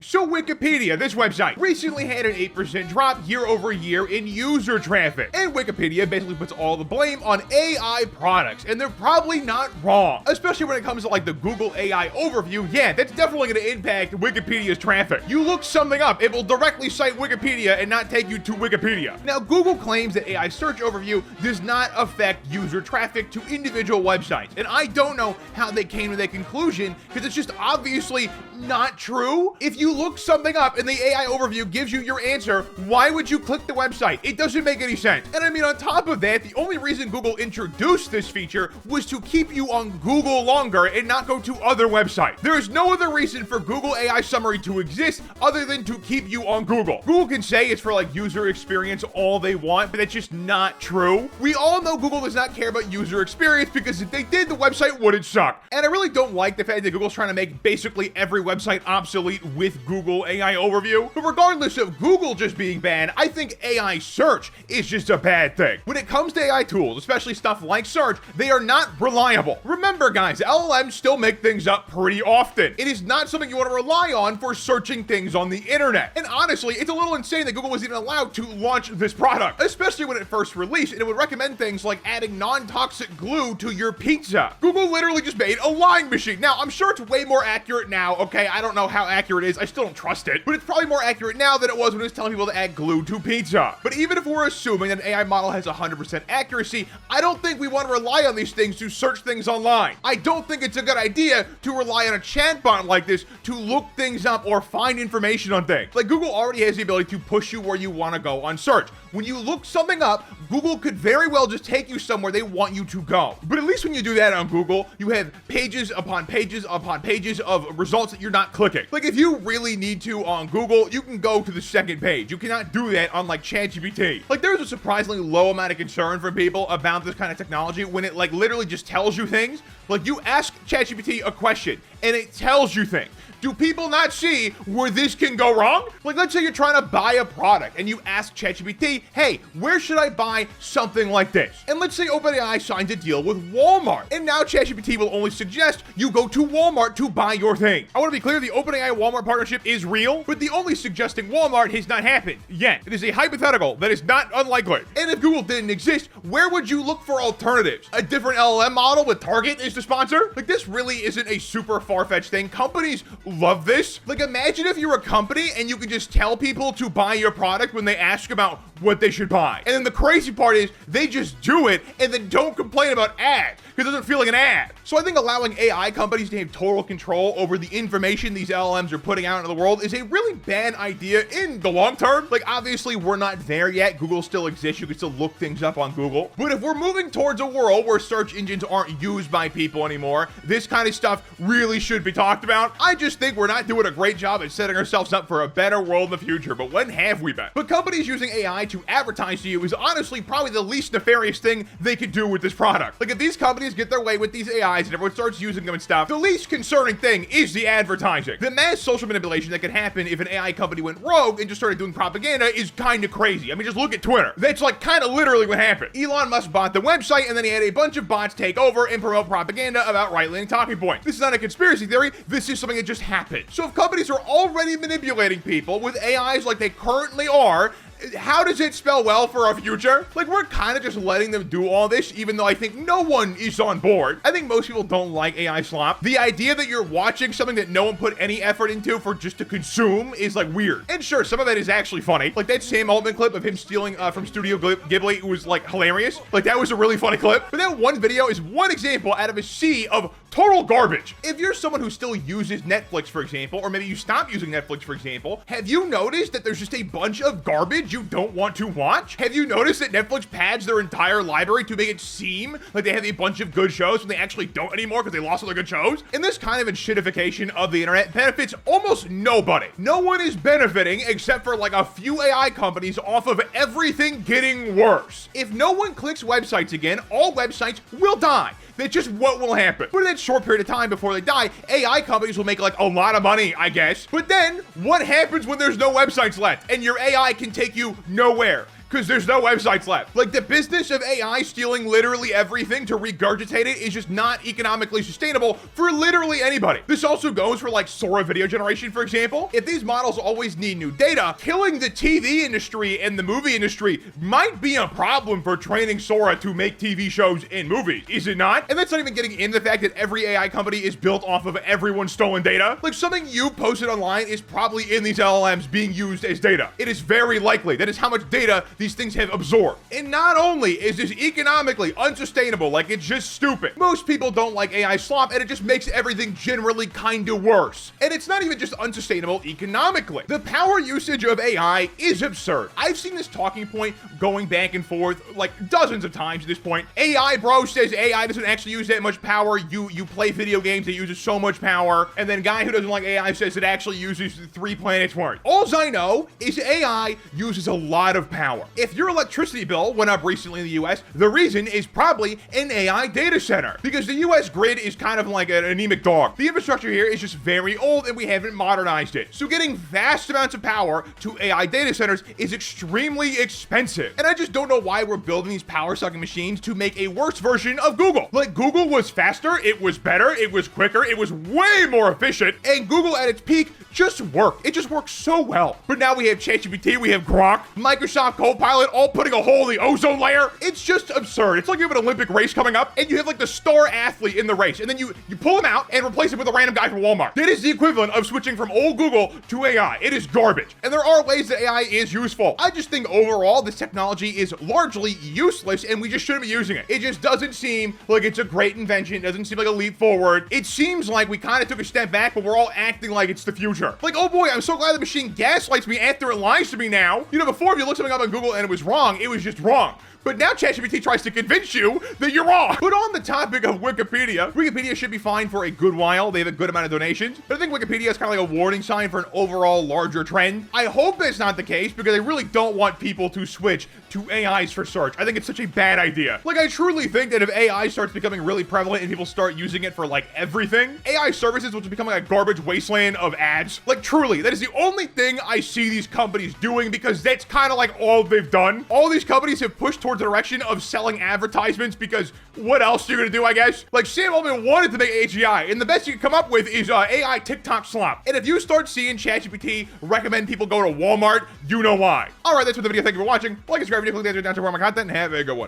So Wikipedia, this website, recently had an 8% drop year over year in user traffic. And Wikipedia basically puts all the blame on AI products, and they're probably not wrong. Especially when it comes to like the Google AI overview, yeah, that's definitely gonna impact Wikipedia's traffic. You look something up, it will directly cite Wikipedia and not take you to Wikipedia. Now, Google claims that AI search overview does not affect user traffic to individual websites. And I don't know how they came to that conclusion, because it's just obviously not true. If you look something up and the AI overview gives you your answer, why would you click the website? It doesn't make any sense. And I mean, on top of that, the only reason Google introduced this feature was to keep you on Google longer and not go to other websites. There is no other reason for Google AI summary to exist other than to keep you on Google. Google can say it's for like user experience all they want, but that's just not true. We all know Google does not care about user experience, because if they did, the website wouldn't suck. And I really don't like the fact that Google's trying to make basically every website obsolete with Google AI overview. But regardless of Google just being bad, I think AI search is just a bad thing. When it comes to AI tools, especially stuff like search, they are not reliable. Remember guys, LLMs still make things up pretty often. It is not something you want to rely on for searching things on the internet. And honestly, it's a little insane that Google was even allowed to launch this product, especially when it first released, and it would recommend things like adding non-toxic glue to your pizza. Google literally just made a lying machine. Now, I'm sure it's way more accurate now, okay? I don't know how accurate it is. I still don't trust it, but it's probably more accurate now than it was when it was telling people to add glue to pizza. But even if we're assuming that an AI model has 100% accuracy, I don't think we want to rely on these things to search things online. I don't think it's a good idea to rely on a chatbot like this to look things up or find information on things. Like, Google already has the ability to push you where you want to go on search. When you look something up, Google could very well just take you somewhere they want you to go. But at least when you do that on Google, you have pages upon pages upon pages of results that you're not clicking. Like, if you really need to on Google, you can go to the second page. You cannot do that on like ChatGPT. Like, there's a surprisingly low amount of concern from people about this kind of technology when it like literally just tells you things. Like, you ask ChatGPT a question and it tells you things. Do people not see where this can go wrong? Like, let's say you're trying to buy a product and you ask ChatGPT, hey, where should I buy something like this? And let's say OpenAI signs a deal with Walmart, and now ChatGPT will only suggest you go to Walmart to buy your thing. I want to be clear, the OpenAI Walmart partnership is real, but the only suggesting Walmart has not happened yet. It is a hypothetical that is not unlikely. And if Google didn't exist, where would you look for alternatives? A different LLM model with Target as the sponsor? Like, this really isn't a super far-fetched thing. Companies love this. Like, imagine if you're a company and you can just tell people to buy your product when they ask about what they should buy. And then the crazy part is they just do it and then don't complain about ads, because it doesn't feel like an ad. So I think allowing AI companies to have total control over the information these LLMs are putting out into the world is a really bad idea in the long term. Like, obviously we're not there yet. Google still exists. You can still look things up on Google. But if we're moving towards a world where search engines aren't used by people anymore, this kind of stuff really should be talked about. I just think we're not doing a great job at setting ourselves up for a better world in the future. But when have we been? But companies using AI to advertise to you is honestly probably the least nefarious thing they could do with this product. Like, if these companies get their way with these AIs and everyone starts using them and stuff, the least concerning thing is the advertising. The mass social manipulation that could happen if an AI company went rogue and just started doing propaganda is kind of crazy. I mean, just look at Twitter. That's like kind of literally what happened. Elon Musk bought the website and then he had a bunch of bots take over and promote propaganda about right-leaning talking points. This is not a conspiracy theory. This is something that just happened. So if companies are already manipulating people with AIs like they currently are, how does it spell well for our future? Like, we're kind of just letting them do all this, even though I think no one is on board. I think most people don't like AI slop. The idea that you're watching something that no one put any effort into for just to consume is like weird. And sure, some of it is actually funny. Like that Sam Altman clip of him stealing from Studio Ghibli was like hilarious. Like, that was a really funny clip. But that one video is one example out of a sea of total garbage. If you're someone who still uses Netflix, for example, or maybe you stop using Netflix, for example, have you noticed that there's just a bunch of garbage you don't want to watch? Have you noticed that Netflix pads their entire library to make it seem like they have a bunch of good shows when they actually don't anymore because they lost all their good shows? And this kind of shitification of the internet benefits almost nobody. No one is benefiting except for like a few AI companies off of everything getting worse. If no one clicks websites again, all websites will die. That's just what will happen. But in that short period of time before they die, AI companies will make like a lot of money, I guess. But then what happens when there's no websites left and your AI can take you nowhere? because there's no websites left. Like, the business of AI stealing literally everything to regurgitate it is just not economically sustainable for literally anybody. This also goes for like Sora video generation, for example. If these models always need new data, killing the TV industry and the movie industry might be a problem for training Sora to make TV shows and movies, is it not? And that's not even getting into the fact that every AI company is built off of everyone's stolen data. Like, something you posted online is probably in these LLMs being used as data. It is very likely that is how much data these things have absorbed. And not only is this economically unsustainable, like, it's just stupid. Most people don't like AI slop, and it just makes everything generally kind of worse. And it's not even just unsustainable economically. The power usage of AI is absurd. I've seen this talking point going back and forth like dozens of times at this point. AI bro says AI doesn't actually use that much power. You play video games that uses so much power. And then guy who doesn't like AI says it actually uses 3 planets worth. Alls I know is AI uses a lot of power. If your electricity bill went up recently in the US, the reason is probably an AI data center, because the US grid is kind of like an anemic dog. The infrastructure here is just very old and we haven't modernized it. So getting vast amounts of power to AI data centers is extremely expensive. And I just don't know why we're building these power sucking machines to make a worse version of Google. Like, Google was faster, it was better, it was quicker, it was way more efficient, and Google at its peak just worked. It just works so well. But now we have ChatGPT, we have Grok, Microsoft Copilot, all putting a hole in the ozone layer. It's just absurd. It's like you have an Olympic race coming up and you have like the star athlete in the race, and then you pull him out and replace him with a random guy from Walmart. That is the equivalent of switching from old Google to AI. It is garbage. And there are ways that AI is useful. I just think overall this technology is largely useless and we just shouldn't be using it. It just doesn't seem like it's a great invention. It doesn't seem like a leap forward. It seems like we kind of took a step back, but we're all acting like it's the future. Like, oh boy, I'm so glad the machine gaslights me after it lies to me now. You know, before if you look something up on Google and it was wrong, it was just wrong. But now ChatGPT tries to convince you that you're wrong. But on the topic of Wikipedia should be fine for a good while. They have a good amount of donations. But I think Wikipedia is kind of like a warning sign for an overall larger trend. I hope that's not the case, because I really don't want people to switch to AIs for search. I think it's such a bad idea. Like, I truly think that if AI starts becoming really prevalent and people start using it for like everything, AI services will just become like a garbage wasteland of ads. Like, truly, that is the only thing I see these companies doing, because that's kind of like all they've done. All these companies have pushed towards the direction of selling advertisements, because what else are you gonna do, I guess? Like, Sam Altman wanted to make AGI, and the best you can come up with is AI TikTok slop. And if you start seeing ChatGPT recommend people go to Walmart, you know why. All right, that's for the video. Thank you for watching. Like and subscribe if you click the down to more of my content, and have a good one.